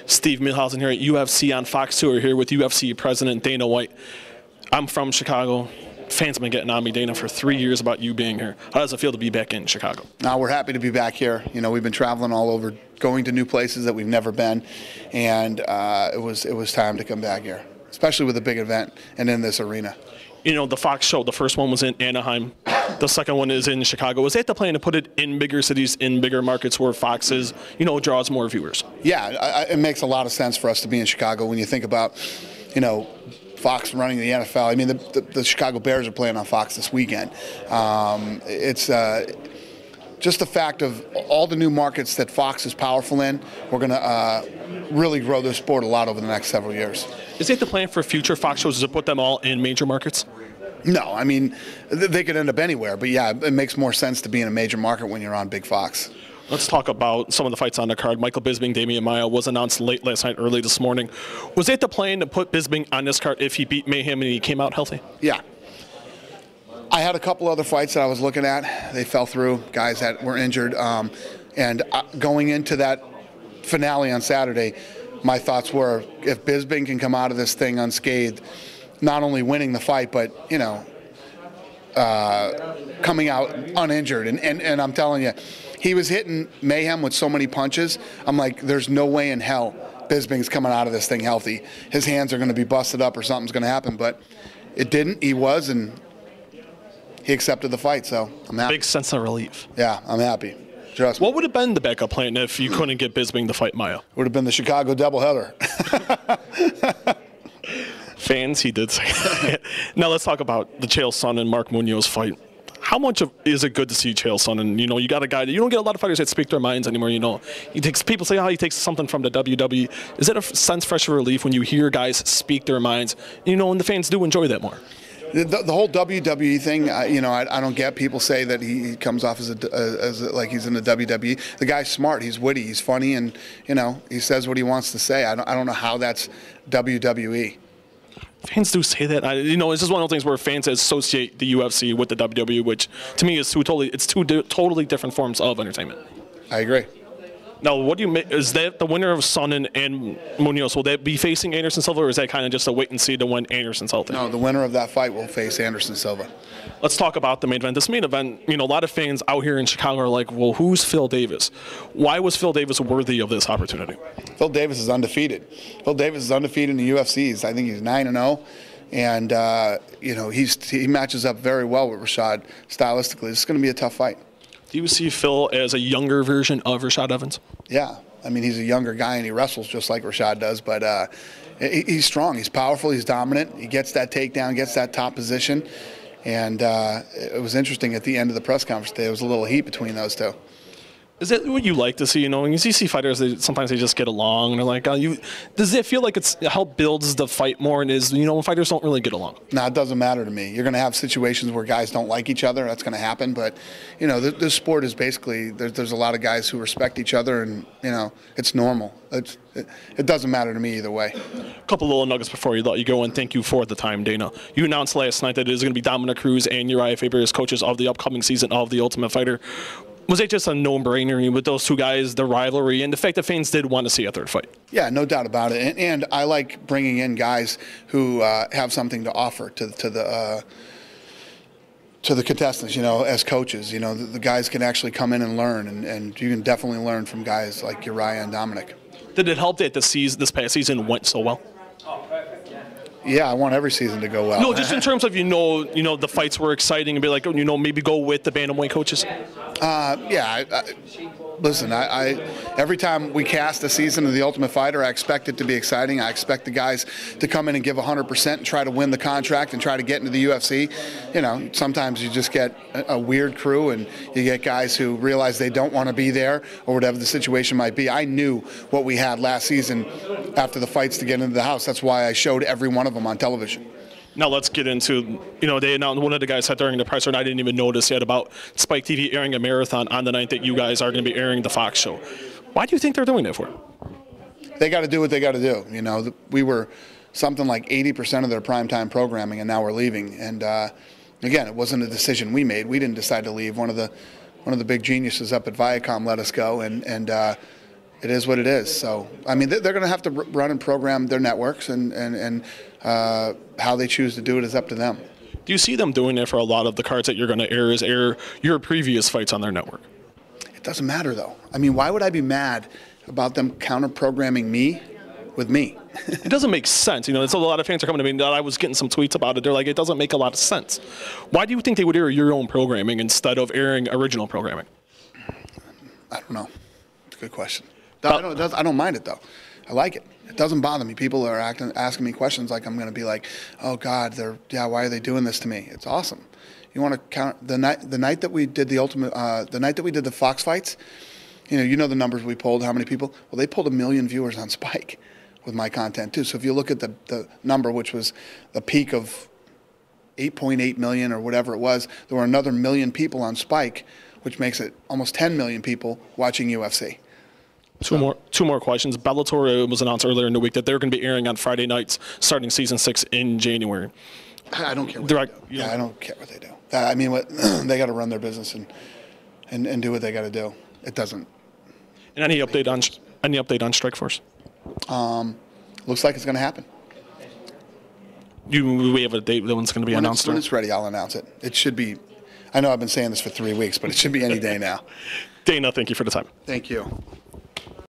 Steve Milhausen here at UFC on Fox 2. We're here with UFC President Dana White. I'm from Chicago. Fans have been getting on me, Dana, for 3 years about you being here. How does it feel to be back in Chicago? We're happy to be back here. We've been traveling all over, going to new places that we've never been, and it was time to come back here, especially with a big event and in this arena. The Fox show, the first one was in Anaheim. The second one is in Chicago. Was that the plan to put it in bigger cities, in bigger markets where Fox is, draws more viewers? Yeah, it makes a lot of sense for us to be in Chicago when you think about, Fox running the NFL. I mean, the Chicago Bears are playing on Fox this weekend. It's just the fact of all the new markets that Fox is powerful in. We're going to really grow this sport a lot over the next several years. Is it the plan for future Fox shows to put them all in major markets? No, I mean, they could end up anywhere. But, yeah, it makes more sense to be in a major market when you're on Big Fox. Let's talk about some of the fights on the card. Michael Bisping, Damian Maia was announced late last night, early this morning. Was it the plan to put Bisping on this card if he beat Mayhem and he came out healthy? Yeah. I had a couple other fights that I was looking at. They fell through, guys that were injured. And going into that finale on Saturday, my thoughts were if Bisping can come out of this thing unscathed, not only winning the fight, but, coming out uninjured. And I'm telling you, he was hitting Mayhem with so many punches. I'm like, there's no way in hell Bisping's coming out of this thing healthy. His hands are going to be busted up or something's going to happen. But it didn't. He was, and he accepted the fight. So I'm happy. Big sense of relief. Yeah, I'm happy. Trust me. What would have been the backup plan if you couldn't get Bisping to fight Maia? Would have been the Chicago doubleheader. Fans, he did say that. Now let's talk about the Chael Sonnen and Mark Munoz fight. How much is it good to see Chael Sonnen? You got a guy that you don't get a lot of fighters that speak their minds anymore. He takes people say how he takes something from the WWE. Is it a sense fresh of relief when you hear guys speak their minds? And the fans do enjoy that more. The whole WWE thing, I don't get. People say that he comes off like he's in the WWE. The guy's smart. He's witty. He's funny, and he says what he wants to say. I don't know how that's WWE. Fans do say that. It's just one of those things where fans associate the UFC with the WWE, which to me is two totally different forms of entertainment. I agree. Now, what do you make? Is that the winner of Sonnen and Munoz? Will they be facing Anderson Silva, or is that kind of just a wait and see to when Anderson's healthy? No, the winner of that fight will face Anderson Silva. Let's talk about the main event. This main event, a lot of fans out here in Chicago are like, well, who's Phil Davis? Why was Phil Davis worthy of this opportunity? Phil Davis is undefeated. Phil Davis is undefeated in the UFC. I think he's 9-0. And, he matches up very well with Rashad stylistically. This is going to be a tough fight. Do you see Phil as a younger version of Rashad Evans? Yeah. I mean, he's a younger guy, and he wrestles just like Rashad does. But he's strong. He's powerful. He's dominant. He gets that takedown, gets that top position. And it was interesting at the end of the press conference today. There was a little heat between those two. Is that what you like to see? When you see fighters, sometimes they just get along, and they're like, does it feel like it help builds the fight more? And when fighters don't really get along? No, it doesn't matter to me. You're going to have situations where guys don't like each other. That's going to happen. But this sport is basically there's a lot of guys who respect each other, and it's normal. It doesn't matter to me either way. A couple little nuggets before you let you go, and thank you for the time, Dana. You announced last night that it is going to be Dominic Cruz and Uriah Faber as coaches of the upcoming season of The Ultimate Fighter. Was it just a no-brainer with those two guys, the rivalry, and the fact that fans did want to see a third fight? Yeah, no doubt about it. And I like bringing in guys who have something to offer to the contestants, as coaches. The guys can actually come in and learn, and you can definitely learn from guys like Uriah and Dominic. Did it help that this past season went so well? Yeah, I want every season to go well. No, just in terms of the fights were exciting and be like, maybe go with the bantamweight coaches. Listen, every time we cast a season of The Ultimate Fighter, I expect it to be exciting. I expect the guys to come in and give 100% and try to win the contract and try to get into the UFC. Sometimes you just get a weird crew, and you get guys who realize they don't want to be there or whatever the situation might be. I knew what we had last season after the fights to get into the house. That's why I showed every one of them on television. Now let's get into, they announced, one of the guys said during the presser, and I didn't even notice yet, about Spike TV airing a marathon on the night that you guys are going to be airing the Fox show. Why do you think they're doing that for? They got to do what they got to do. We were something like 80% of their primetime programming, and now we're leaving. And again, it wasn't a decision we made. We didn't decide to leave. One of the big geniuses up at Viacom let us go, and it is what it is. So, I mean, they're going to have to run and program their networks, and how they choose to do it is up to them. Do you see them doing it for a lot of the cards that you're going to air your previous fights on their network? It doesn't matter, though. I mean, why would I be mad about them counter-programming me with me? It doesn't make sense. You know, a lot of fans are coming to me. I was getting some tweets about it. They're like, it doesn't make a lot of sense. Why do you think they would air your own programming instead of airing original programming? I don't know. It's a good question. I don't mind it, though. I like it. It doesn't bother me. People are asking me questions like I'm going to be like, oh God, why are they doing this to me? It's awesome. You want to count the night that we did the night that we did the Fox fights. You know the numbers we pulled. How many people? Well, they pulled 1 million viewers on Spike with my content too. So if you look at the number, which was the peak of 8.8 million or whatever it was, there were another 1 million people on Spike, which makes it almost 10 million people watching UFC. Two more questions. Bellator was announced earlier in the week that they're going to be airing on Friday nights starting season 6 in January. I don't care what they do. Yeah, I don't care what they do. I mean, they got to run their business and do what they got to do. It doesn't. And any update on Strikeforce? Looks like it's going to happen. We have a date when it's going to be announced? When it's ready, I'll announce it. It should be. I know I've been saying this for 3 weeks, but it should be any day now. Dana, thank you for the time. Thank you.